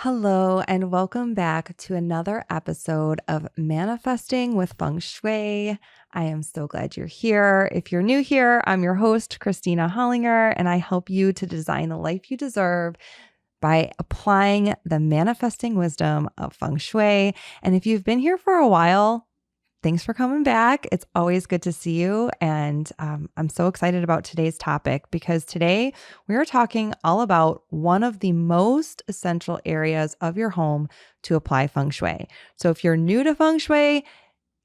Hello, and welcome back to another episode of Manifesting with Feng Shui. I am so glad you're here. If you're new here, I'm your host, Kristina Hollinger, and I help you to design the life you deserve by applying the manifesting wisdom of Feng Shui. And if you've been here for a while, thanks for coming back. It's always good to see you. And I'm so excited about today's topic because today we are talking all about one of the most essential areas of your home to apply Feng Shui. So if you're new to Feng Shui,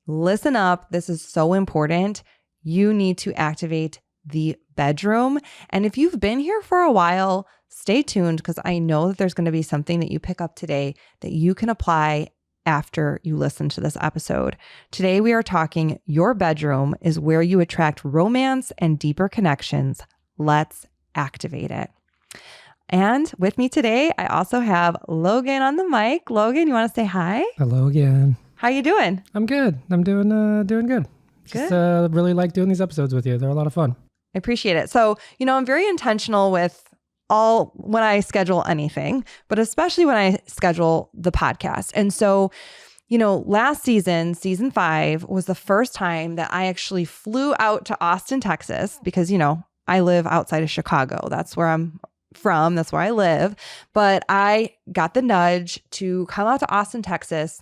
listen up. This is so important. You need to activate the bedroom. And if you've been here for a while, stay tuned because I know that there's going to be something that you pick up today that you can apply after you listen to this episode. Today, we are talking your bedroom is where you attract romance and deeper connections. Let's activate it. And with me today, I also have Logan on the mic. Logan, you want to say hi? Hello again. How you doing? I'm good. I'm doing good. Just really like doing these episodes with you. They're a lot of fun. I appreciate it. So, I'm very intentional with when I schedule anything, but especially when I schedule the podcast. And so, last season 5 was the first time that I actually flew out to Austin, Texas, because, I live outside of Chicago. That's where I'm from. That's where I live. But I got the nudge to come out to Austin, Texas,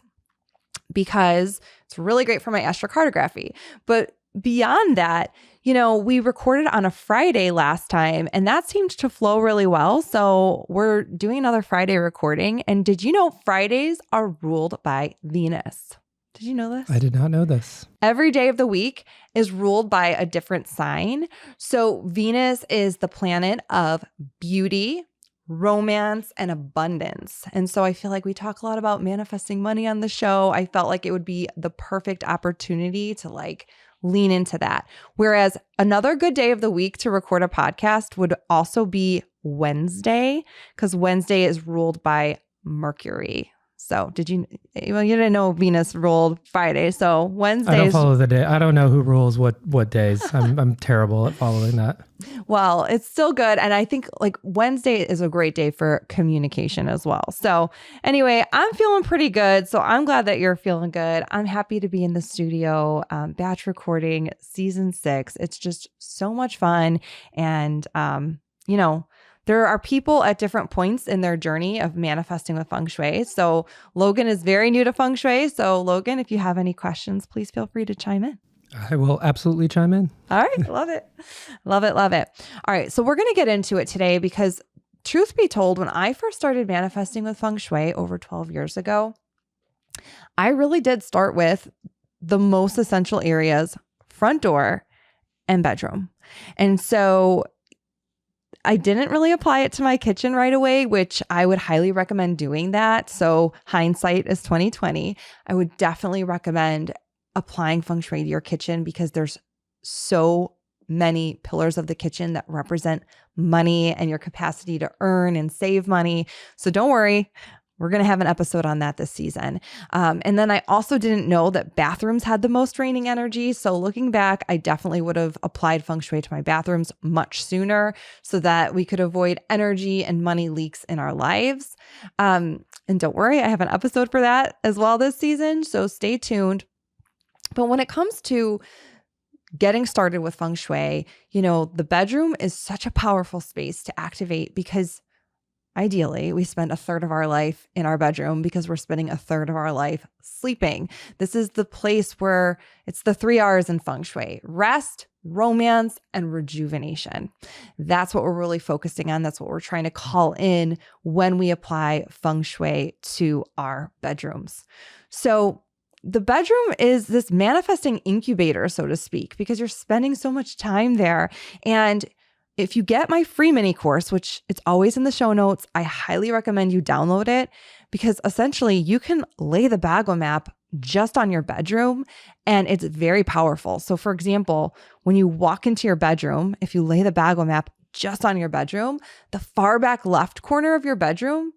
because it's really great for my astrocartography. But beyond that, we recorded on a Friday last time, and that seemed to flow really well. So we're doing another Friday recording. And did you know Fridays are ruled by Venus? Did you know this? I did not know this. Every day of the week is ruled by a different sign. So Venus is the planet of beauty, romance, and abundance. And so I feel like we talk a lot about manifesting money on the show. I felt like it would be the perfect opportunity to lean into that. Whereas another good day of the week to record a podcast would also be Wednesday, because Wednesday is ruled by Mercury. So you didn't know Venus ruled Friday. So Wednesdays. I don't follow the day. I don't know who rules what days. I'm terrible at following that. Well, it's still good. And I think Wednesday is a great day for communication as well. So anyway, I'm feeling pretty good. So I'm glad that you're feeling good. I'm happy to be in the studio, batch recording season 6. It's just so much fun. And, there are people at different points in their journey of manifesting with Feng Shui. So Logan is very new to Feng Shui. So Logan, if you have any questions, please feel free to chime in. I will absolutely chime in. All right. Love it. Love it. Love it. All right. So we're going to get into it today because truth be told, when I first started manifesting with Feng Shui over 12 years ago, I really did start with the most essential areas: front door and bedroom. And so I didn't really apply it to my kitchen right away, which I would highly recommend doing that. So hindsight is 2020. I would definitely recommend applying Feng Shui to your kitchen because there's so many pillars of the kitchen that represent money and your capacity to earn and save money. So don't worry. We're going to have an episode on that this season. And then I also didn't know that bathrooms had the most draining energy. So looking back, I definitely would have applied Feng Shui to my bathrooms much sooner so that we could avoid energy and money leaks in our lives. And don't worry, I have an episode for that as well this season. So stay tuned. But when it comes to getting started with Feng Shui, the bedroom is such a powerful space to activate because ideally, we spend a third of our life in our bedroom because we're spending a third of our life sleeping. This is the place where it's the 3 R's in Feng Shui: rest, romance, and rejuvenation. That's what we're really focusing on. That's what we're trying to call in when we apply Feng Shui to our bedrooms. So the bedroom is this manifesting incubator, so to speak, because you're spending so much time there. And if you get my free mini course, which it's always in the show notes, I highly recommend you download it because essentially you can lay the Bagua map just on your bedroom and it's very powerful. So for example, when you walk into your bedroom, if you lay the Bagua map just on your bedroom, the far back left corner of your bedroom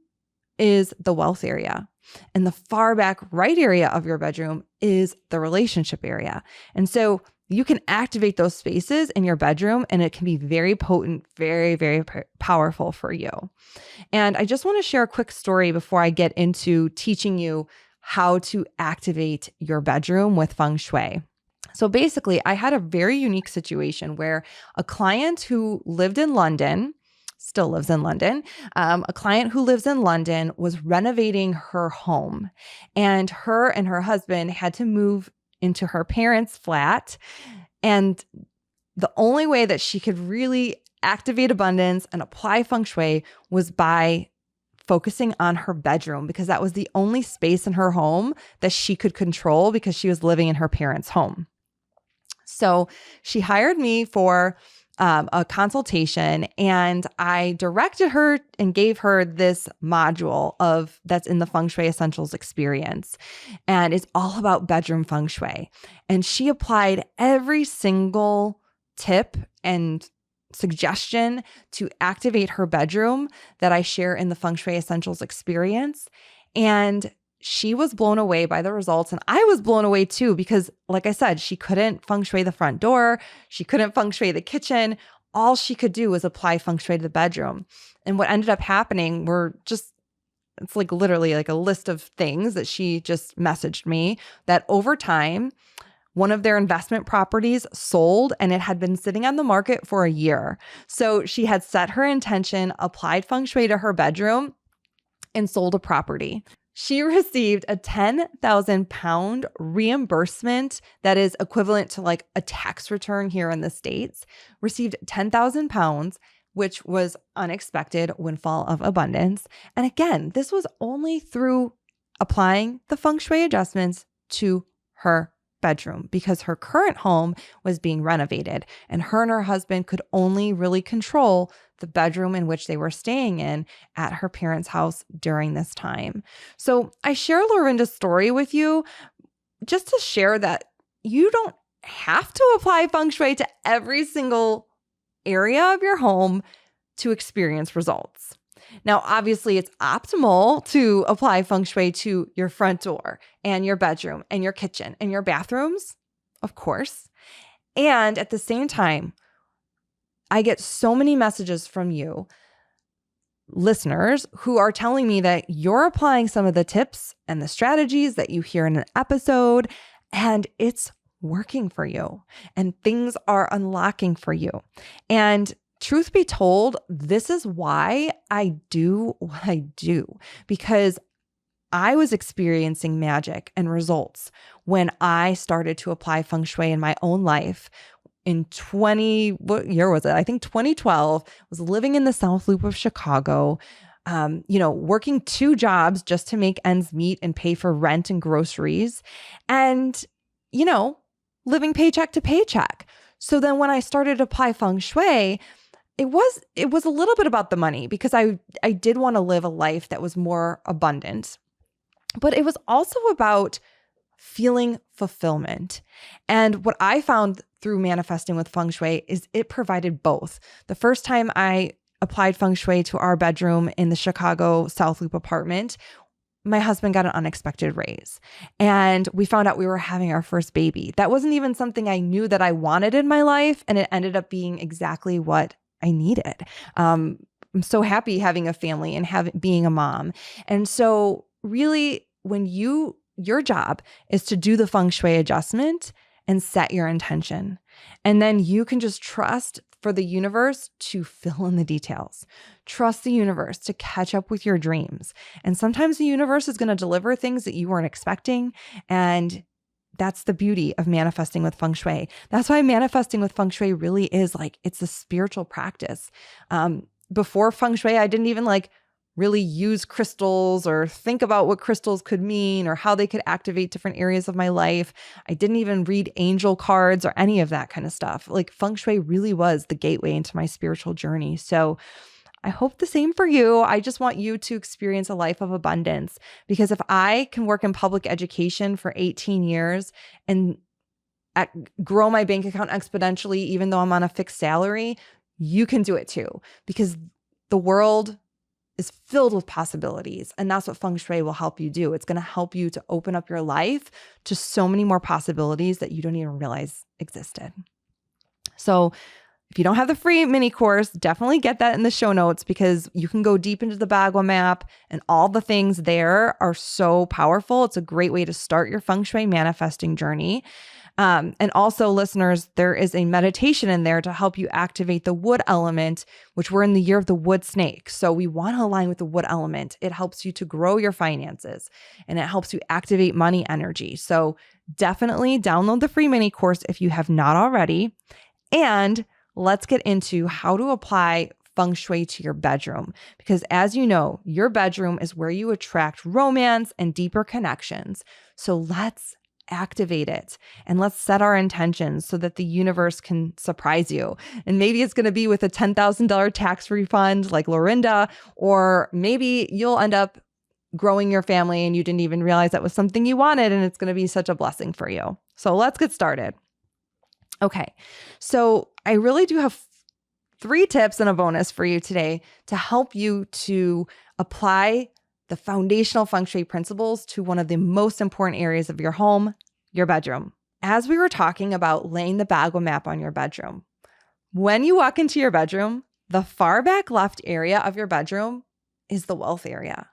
is the wealth area. And the far back right area of your bedroom is the relationship area. And so you can activate those spaces in your bedroom, and it can be very potent, very, very powerful for you. And I just want to share a quick story before I get into teaching you how to activate your bedroom with feng shui. So basically, I had a very unique situation where a client who lived in London, still lives in London, a client who lives in London was renovating her home, and her husband had to move into her parents' flat. And the only way that she could really activate abundance and apply feng shui was by focusing on her bedroom, because that was the only space in her home that she could control because she was living in her parents' home. So she hired me for a consultation, and I directed her and gave her this module that's in the Feng Shui Essentials experience. And it's all about bedroom feng shui. And she applied every single tip and suggestion to activate her bedroom that I share in the Feng Shui Essentials experience. And she was blown away by the results. And I was blown away too, because like I said, she couldn't feng shui the front door. She couldn't feng shui the kitchen. All she could do was apply feng shui to the bedroom. And what ended up happening it's like literally like a list of things that she just messaged me, that over time, one of their investment properties sold, and it had been sitting on the market for a year. So she had set her intention, applied feng shui to her bedroom, and sold a property. She received a 10,000 pound reimbursement that is equivalent to like a tax return here in the States, received 10,000 pounds, which was unexpected windfall of abundance. And again, this was only through applying the feng shui adjustments to her bedroom, because her current home was being renovated, and her husband could only really control the bedroom in which they were staying in at her parents' house during this time. So I share Lorinda's story with you just to share that you don't have to apply feng shui to every single area of your home to experience results. Now, obviously, it's optimal to apply feng shui to your front door and your bedroom and your kitchen and your bathrooms, of course. And at the same time, I get so many messages from you, listeners, who are telling me that you're applying some of the tips and the strategies that you hear in an episode, and it's working for you, and things are unlocking for you. And truth be told, this is why I do what I do, because I was experiencing magic and results when I started to apply feng shui in my own life. What year was it? I think 2012. I was living in the South Loop of Chicago, working 2 jobs just to make ends meet and pay for rent and groceries, and, living paycheck to paycheck. So then when I started to apply feng shui, it was a little bit about the money, because I did want to live a life that was more abundant, but it was also about feeling fulfillment. And what I found through manifesting with feng shui is it provided both. The first time I applied feng shui to our bedroom in the Chicago South Loop apartment, my husband got an unexpected raise, and we found out we were having our first baby. That wasn't even something I knew that I wanted in my life, and it ended up being exactly what I needed. I'm so happy having a family and being a mom. And so really, when your job is to do the feng shui adjustment and set your intention, and then you can just trust for the universe to fill in the details. Trust the universe to catch up with your dreams. And sometimes the universe is going to deliver things that you weren't expecting. And that's the beauty of manifesting with feng shui. That's why manifesting with feng shui really is it's a spiritual practice. Before feng shui, I didn't even really use crystals or think about what crystals could mean or how they could activate different areas of my life. I didn't even read angel cards or any of that kind of stuff. Feng shui really was the gateway into my spiritual journey. So I hope the same for you. I just want you to experience a life of abundance, because if I can work in public education for 18 years and grow my bank account exponentially, even though I'm on a fixed salary, you can do it too, because the world is filled with possibilities. And that's what Feng Shui will help you do. It's going to help you to open up your life to so many more possibilities that you don't even realize existed. So if you don't have the free mini course, definitely get that in the show notes, because you can go deep into the Bagua map and all the things there are so powerful. It's a great way to start your Feng Shui manifesting journey. And also, listeners, there is a meditation in there to help you activate the wood element, which we're in the year of the wood snake. So we want to align with the wood element. It helps you to grow your finances and it helps you activate money energy. So definitely download the free mini course if you have not already. And let's get into how to apply Feng Shui to your bedroom. Because as you know, your bedroom is where you attract romance and deeper connections. So let's activate it and let's set our intentions so that the universe can surprise you. And maybe it's going to be with a $10,000 tax refund like Lorinda, or maybe you'll end up growing your family and you didn't even realize that was something you wanted, and it's going to be such a blessing for you. So let's get started. Okay, so I really do have 3 tips and a bonus for you today to help you to apply the foundational Feng Shui principles to one of the most important areas of your home, your bedroom. As we were talking about laying the Bagua map on your bedroom, when you walk into your bedroom, the far back left area of your bedroom is the wealth area.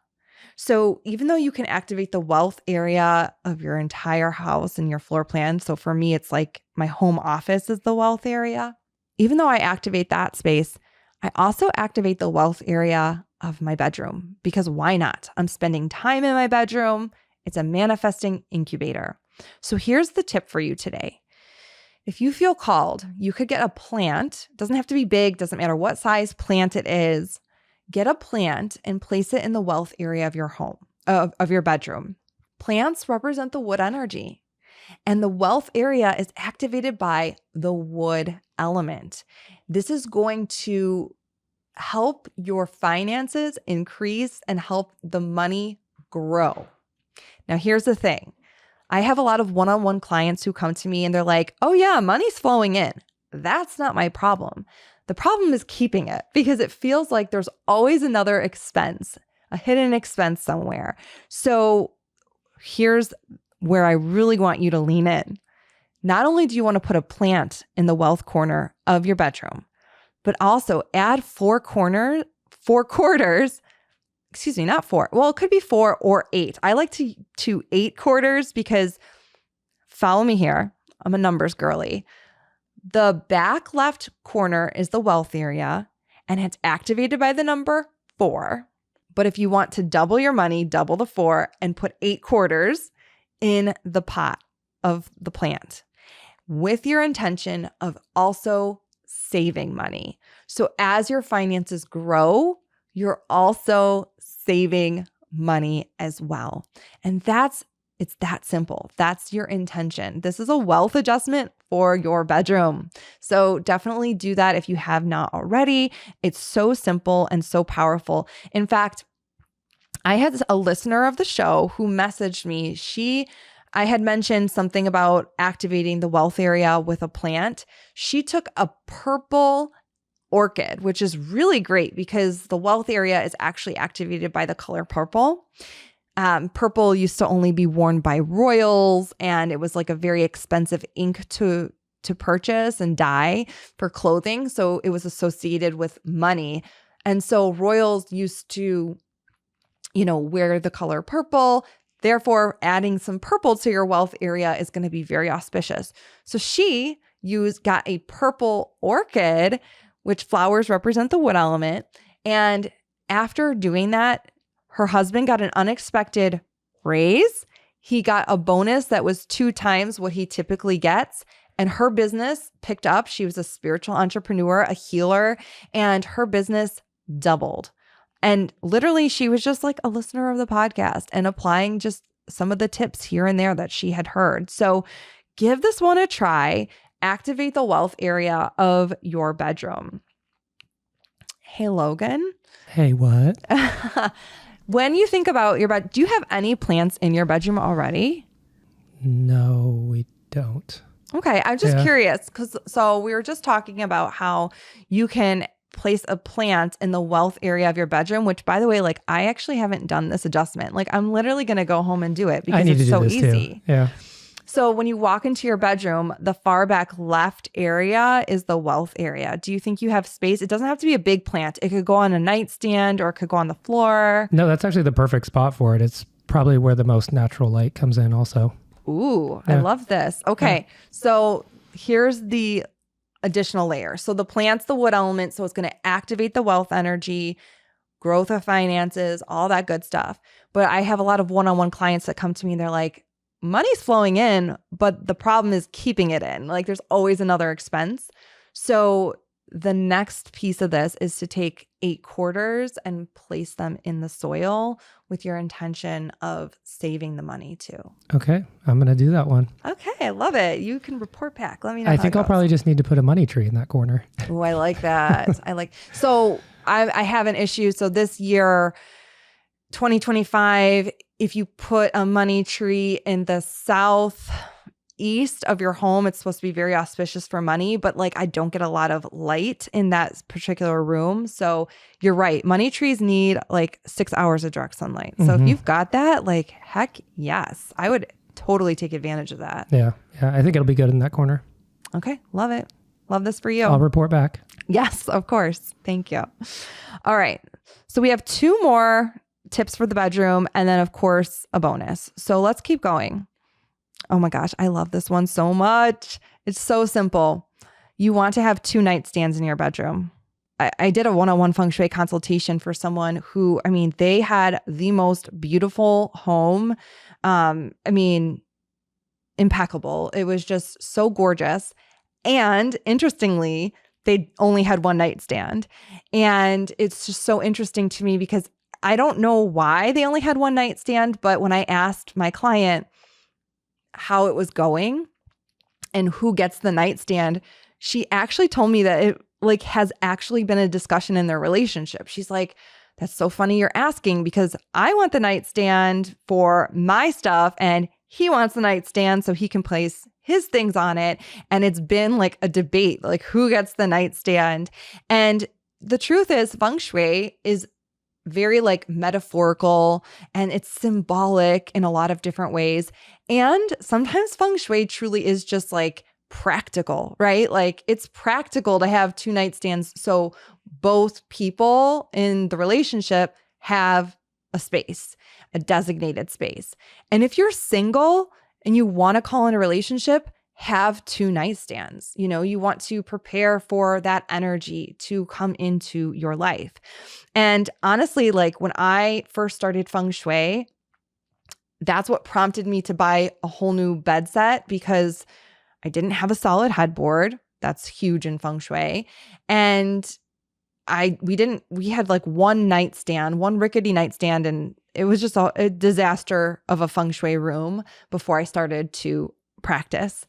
So even though you can activate the wealth area of your entire house and your floor plan, so for me, it's like my home office is the wealth area. Even though I activate that space, I also activate the wealth area of my bedroom, because why not? I'm spending time in my bedroom. It's a manifesting incubator. So here's the tip for you today. If you feel called, you could get a plant. It doesn't have to be big, doesn't matter what size plant it is. Get a plant and place it in the wealth area of your home, of your bedroom. Plants represent the wood energy, and the wealth area is activated by the wood element. This is going to help your finances increase and help the money grow. Now, here's the thing. I have a lot of one-on-one clients who come to me and they're like, oh yeah, money's flowing in. That's not my problem. The problem is keeping it, because it feels like there's always another expense, a hidden expense somewhere. So here's where I really want you to lean in. Not only do you want to put a plant in the wealth corner of your bedroom, but also add 4 quarters, excuse me, not 4. Well, it could be 4 or 8. I like to 8 quarters because, follow me here, I'm a numbers girly. The back left corner is the wealth area, and it's activated by the number 4. But if you want to double your money, double the 4 and put 8 quarters in the pot of the plant with your intention of also saving money. So as your finances grow, you're also saving money as well. And it's that simple. That's your intention. This is a wealth adjustment for your bedroom. So definitely do that if you have not already. It's so simple and so powerful. In fact, I had a listener of the show who messaged me. I had mentioned something about activating the wealth area with a plant. She took a purple orchid, which is really great because the wealth area is actually activated by the color purple. Purple used to only be worn by royals, and it was like a very expensive ink to purchase and dye for clothing. So it was associated with money. And so royals used to, wear the color purple. Therefore, adding some purple to your wealth area is going to be very auspicious. So she got a purple orchid, which flowers represent the wood element. And after doing that, her husband got an unexpected raise. He got a bonus that was 2 times what he typically gets. And her business picked up. She was a spiritual entrepreneur, a healer, and her business doubled. And literally, she was just like a listener of the podcast and applying just some of the tips here and there that she had heard. So give this one a try. Activate the wealth area of your bedroom. Hey, Logan. Hey, what? When you think about your bed, do you have any plants in your bedroom already? No, we don't. Okay, I'm just curious so we were just talking about how you can place a plant in the wealth area of your bedroom, which by the way, like I actually haven't done this adjustment. Like I'm literally going to go home and do it because it's so easy. Too. Yeah. So when you walk into your bedroom, the far back left area is the wealth area. Do you think you have space? It doesn't have to be a big plant. It could go on a nightstand or it could go on the floor. No, that's actually the perfect spot for it. It's probably where the most natural light comes in also. Ooh, yeah. I love this. Okay. Yeah. So here's the additional layer. So the plant's the wood element. So it's going to activate the wealth energy, growth of finances, all that good stuff. But I have a lot of one-on-one clients that come to me and they're like, money's flowing in, but the problem is keeping it in. Like there's always another expense. So the next piece of this is to take 8 quarters and place them in the soil with your intention of saving the money too. Okay. I'm going to do that one. Okay. I love it. You can report back. Let me know. I think I'll probably just need to put a money tree in that corner. Oh, I like that. So I have an issue. So this year, 2025, if you put a money tree in the southeast of your home, it's supposed to be very auspicious for money, but like I don't get a lot of light in that particular room. So you're right. Money trees need like 6 hours of direct sunlight. So if you've got that, like heck yes, I would totally take advantage of that. Yeah. I think it'll be good in that corner. Okay. Love it. Love this for you. I'll report back. Yes, of course. Thank you. All right. So we have 2 more tips for the bedroom, and then of course a bonus. So let's keep going. Oh my gosh, I love this one so much. It's so simple. You want to have 2 nightstands in your bedroom. I did a one-on-one feng shui consultation for someone who, they had the most beautiful home. Impeccable. It was just so gorgeous. And interestingly, they only had 1 nightstand. And it's just so interesting to me because I don't know why they only had 1 nightstand, but when I asked my client how it was going and who gets the nightstand, she actually told me that it like has actually been a discussion in their relationship. She's like, that's so funny you're asking because I want the nightstand for my stuff and he wants the nightstand so he can place his things on it. And it's been like a debate, like who gets the nightstand. And the truth is feng shui is very like metaphorical and it's symbolic in a lot of different ways. And sometimes feng shui truly is just like practical, right? Like it's practical to have 2 nightstands so both people in the relationship have a space, a designated space. And if you're single and you want to call in a relationship, have 2 nightstands. You want to prepare for that energy to come into your life. And honestly, like when I first started feng shui, that's what prompted me to buy a whole new bed set because I didn't have a solid headboard. That's huge in feng shui. And we had like 1 nightstand, 1 rickety nightstand, and it was just a disaster of a feng shui room before I started to practice.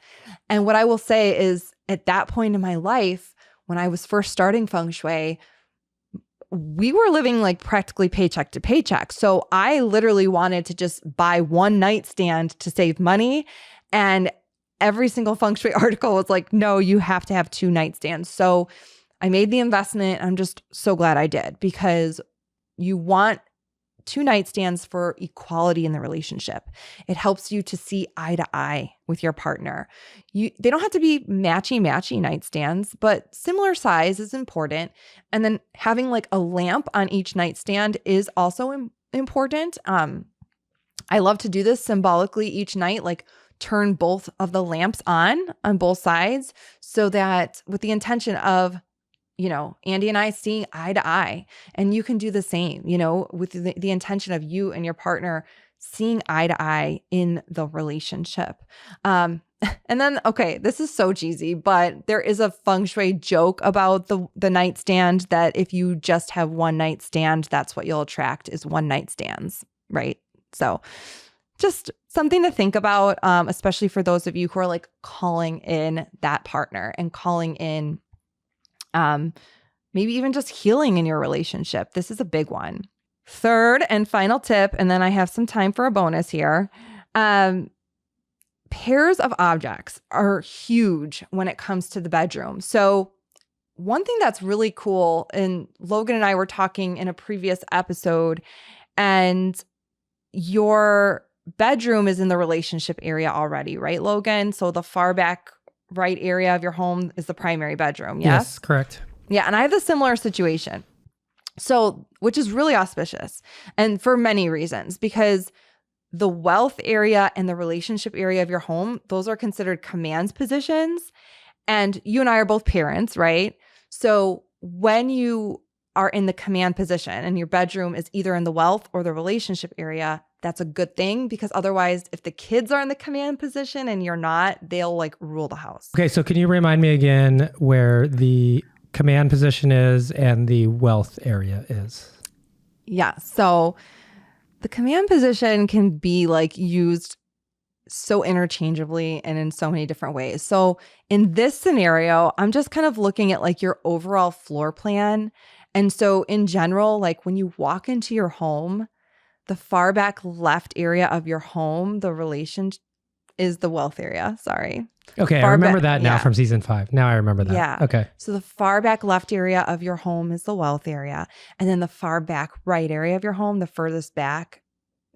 And what I will say is at that point in my life, when I was first starting feng shui, we were living like practically paycheck to paycheck. So I literally wanted to just buy 1 nightstand to save money. And every single feng shui article was like, no, you have to have 2 nightstands. So I made the investment. I'm just so glad I did because you want 2 nightstands for equality in the relationship. It helps you to see eye to eye with your partner. They don't have to be matchy nightstands, but similar size is important. And then having like a lamp on each nightstand is also important. I love to do this symbolically each night, like turn both of the lamps on both sides so that with the intention of Andy and I seeing eye to eye, and you can do the same, with the intention of you and your partner seeing eye to eye in the relationship. And then, okay, this is so cheesy, but there is a feng shui joke about the nightstand that if you just have 1 nightstand, that's what you'll attract is 1 nightstands, right? So just something to think about, especially for those of you who are like calling in that partner and calling in maybe even just healing in your relationship. This is a big one. Third and final tip, and then I have some time for a bonus here. Pairs of objects are huge when it comes to the bedroom. So one thing that's really cool, and Logan and I were talking in a previous episode, and your bedroom is in the relationship area already, right, Logan? So the far back right area of your home is the primary bedroom. Yes, correct. Yeah. And I have a similar situation. So, which is really auspicious, and for many reasons, because the wealth area and the relationship area of your home, those are considered command positions. And you and I are both parents, right? So when you are in the command position and your bedroom is either in the wealth or the relationship area, that's a good thing, because otherwise, if the kids are in the command position and you're not, they'll like rule the house. Okay, so can you remind me again where the command position is and the wealth area is? Yeah. So the command position can be like used so interchangeably and in so many different ways. So in this scenario, I'm just kind of looking at like your overall floor plan. And so in general, like when you walk into your home, the far back left area of your home, the relation is the wealth area. Sorry. Okay, I remember that now from season 5. Now I remember that. Yeah. Okay. So the far back left area of your home is the wealth area. And then the far back right area of your home, the furthest back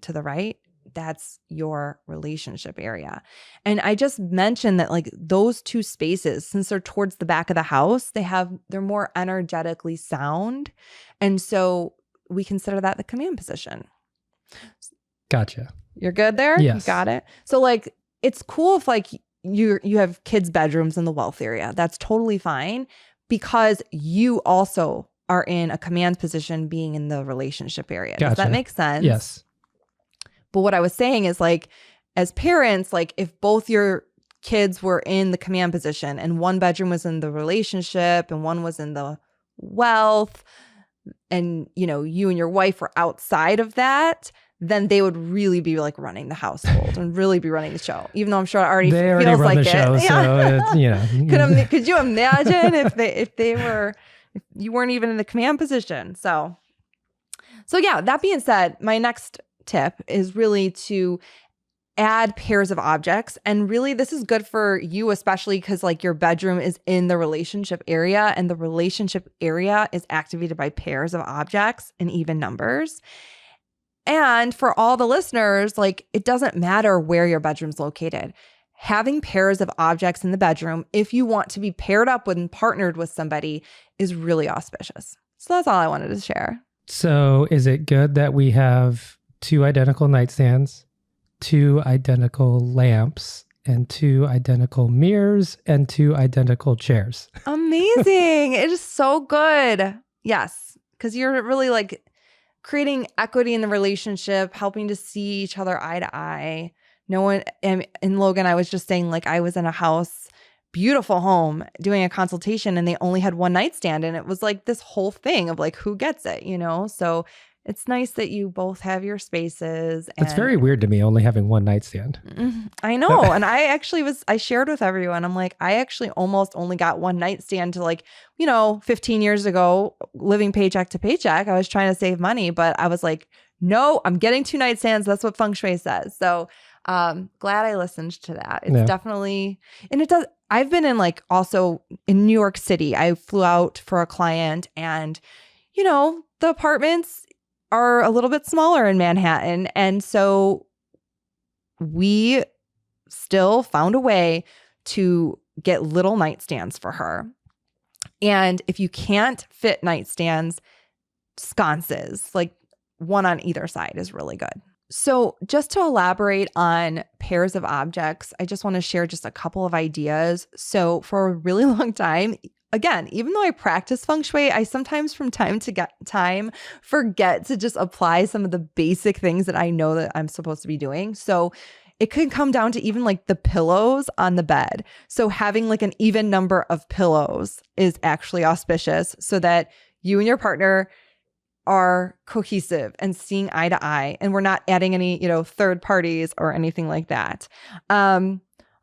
to the right, that's your relationship area. And I just mentioned that like those two spaces, since they're towards the back of the house, they're more energetically sound. And so we consider that the command position. Gotcha. You're good there? Yes. You got it. So like it's cool if like you have kids' bedrooms in the wealth area. That's totally fine, because you also are in a command position being in the relationship area. Gotcha. Does that make sense? Yes. But what I was saying is like, as parents, like if both your kids were in the command position and one bedroom was in the relationship and one was in the wealth, and you know, you and your wife were outside of that, then they would really be like running the household and really be running the show. Even though I'm sure it already feels run like the show, it. So it's, you know. Could you imagine if you weren't even in the command position? So yeah, that being said, my next tip is really to add pairs of objects. And really this is good for you, especially because like your bedroom is in the relationship area, and the relationship area is activated by pairs of objects in even numbers. And for all the listeners, like it doesn't matter where your bedroom's located. Having pairs of objects in the bedroom, if you want to be paired up with and partnered with somebody, is really auspicious. So that's all I wanted to share. So is it good that we have 2 identical nightstands, 2 identical lamps, and 2 identical mirrors, and 2 identical chairs? Amazing. It is so good. Yes. Because you're really like creating equity in the relationship, helping to see each other eye to eye. No one, and Logan, I was just saying, like I was in a house, beautiful home, doing a consultation, and they only had 1 nightstand. And it was like this whole thing of like, who gets it, you know? So it's nice that you both have your spaces. It's very weird to me only having 1 nightstand. I know. And I shared with everyone. I'm like, I actually almost only got 1 nightstand to like, 15 years ago, living paycheck to paycheck. I was trying to save money, but I was like, no, I'm getting 2 nightstands. That's what Feng Shui says. So glad I listened to that. It's definitely, and it does. I've been in like also in New York City. I flew out for a client, and, the apartments are a little bit smaller in Manhattan. And so we still found a way to get little nightstands for her. And if you can't fit nightstands, sconces, like 1 on either side, is really good. So just to elaborate on pairs of objects, I just want to share just a couple of ideas. So for a really long time, again, even though I practice Feng Shui, I sometimes from time to time forget to just apply some of the basic things that I know that I'm supposed to be doing. So it could come down to even like the pillows on the bed. So having like an even number of pillows is actually auspicious, so that you and your partner are cohesive and seeing eye to eye, and we're not adding any, third parties or anything like that.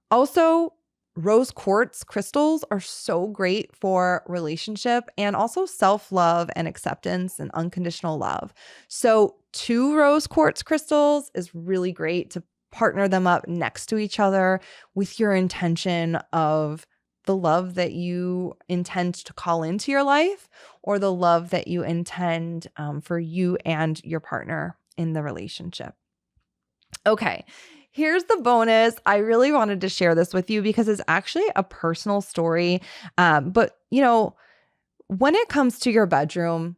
Also, rose quartz crystals are so great for relationship and also self-love and acceptance and unconditional love. So 2 rose quartz crystals is really great to partner them up next to each other with your intention of the love that you intend to call into your life, or the love that you intend for you and your partner in the relationship. Okay, here's the bonus. I really wanted to share this with you because it's actually a personal story. But, when it comes to your bedroom,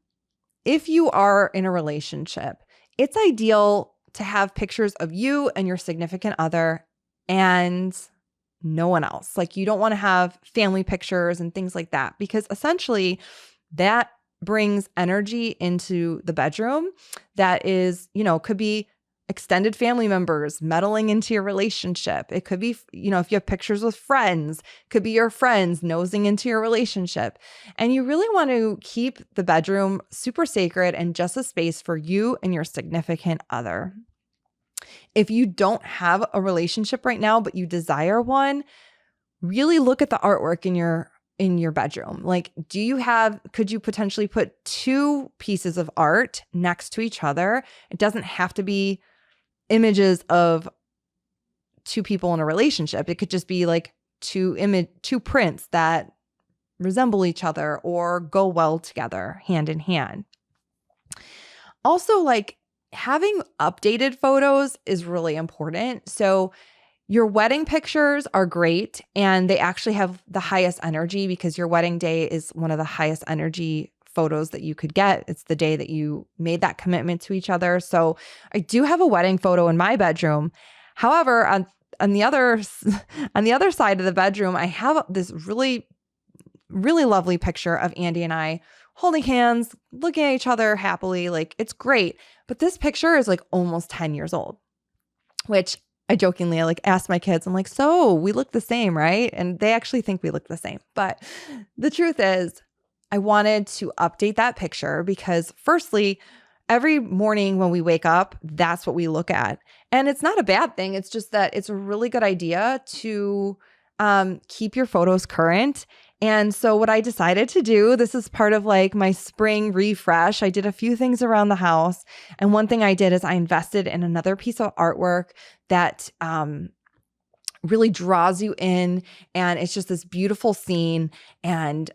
if you are in a relationship, it's ideal to have pictures of you and your significant other and no one else. Like, you don't want to have family pictures and things like that, because essentially that brings energy into the bedroom that is, could be extended family members meddling into your relationship. It could be, if you have pictures with friends, it could be your friends nosing into your relationship. And you really want to keep the bedroom super sacred and just a space for you and your significant other. If you don't have a relationship right now, but you desire one, really look at the artwork in your bedroom. Like, could you potentially put two pieces of art next to each other? It doesn't have to be images of two people in a relationship. It could just be like two prints that resemble each other or go well together, hand in hand. Also, like, having updated photos is really important. So your wedding pictures are great, and they actually have the highest energy because your wedding day is one of the highest energy photos that you could get. It's the day that you made that commitment to each other. So I do have a wedding photo in my bedroom. However, on the other side of the bedroom, I have this really, really lovely picture of Andy and I holding hands, looking at each other happily. Like, it's great. But this picture is like almost 10 years old, which I jokingly asked my kids, I'm like, so we look the same, right? And they actually think we look the same. But the truth is, I wanted to update that picture because, firstly, every morning when we wake up, that's what we look at. And it's not a bad thing. It's just that it's a really good idea to keep your photos current. And so what I decided to do, this is part of my spring refresh. I did a few things around the house. And one thing I did is I invested in another piece of artwork that really draws you in. And it's just this beautiful scene. And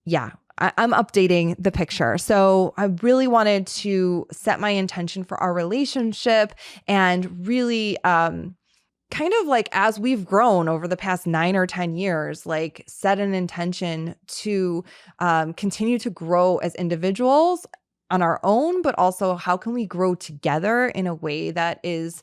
yeah, I'm updating the picture. So I really wanted to set my intention for our relationship and really kind of as we've grown over the past 9 or 10 years, set an intention to continue to grow as individuals on our own, but also how can we grow together in a way that is,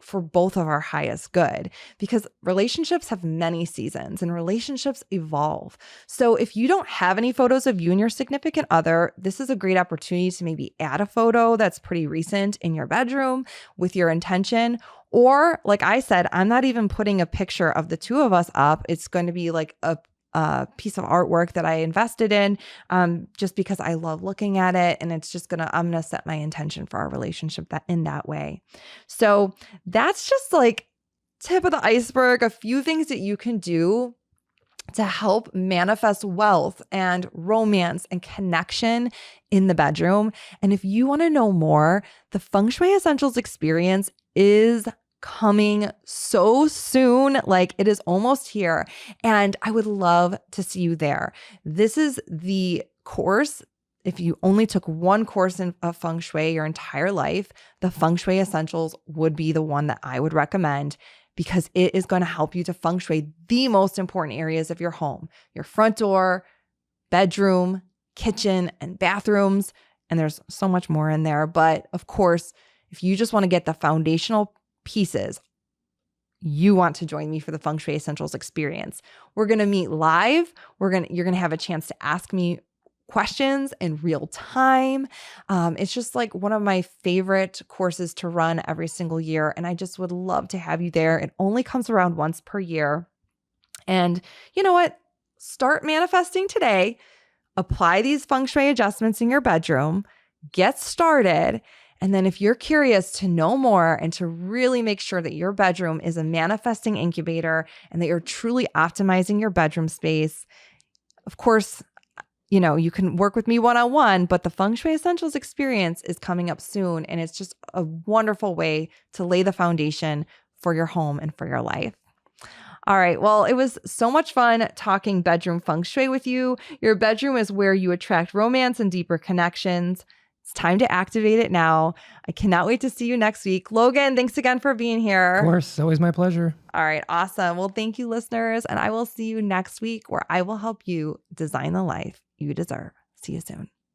for both of our highest good? Because relationships have many seasons and relationships evolve. So if you don't have any photos of you and your significant other, this is a great opportunity to maybe add a photo that's pretty recent in your bedroom with your intention. Or like I said, I'm not even putting a picture of the two of us up. It's going to be a piece of artwork that I invested in just because I love looking at it. And it's just I'm going to set my intention for our relationship in that way. So that's just tip of the iceberg, a few things that you can do to help manifest wealth and romance and connection in the bedroom. And if you want to know more, the Feng Shui Essentials experience is coming so soon. It is almost here. And I would love to see you there. This is the course. If you only took one course of Feng Shui your entire life, the Feng Shui Essentials would be the one that I would recommend, because it is going to help you to Feng Shui the most important areas of your home: your front door, bedroom, kitchen, and bathrooms. And there's so much more in there. But of course, if you just want to get the foundational pieces, you want to join me for the Feng Shui Essentials experience. We're going to meet live. You're going to have a chance to ask me questions in real time. It's just one of my favorite courses to run every single year. And I just would love to have you there. It only comes around once per year. And you know what? Start manifesting today. Apply these Feng Shui adjustments in your bedroom. Get started. And then if you're curious to know more and to really make sure that your bedroom is a manifesting incubator and that you're truly optimizing your bedroom space, of course, you can work with me one-on-one, but the Feng Shui Essentials experience is coming up soon. And it's just a wonderful way to lay the foundation for your home and for your life. All right. Well, it was so much fun talking bedroom feng shui with you. Your bedroom is where you attract romance and deeper connections. It's time to activate it now. I cannot wait to see you next week. Logan, thanks again for being here. Of course, always my pleasure. All right. Awesome. Well, thank you, listeners. And I will see you next week where I will help you design the life you deserve. See you soon.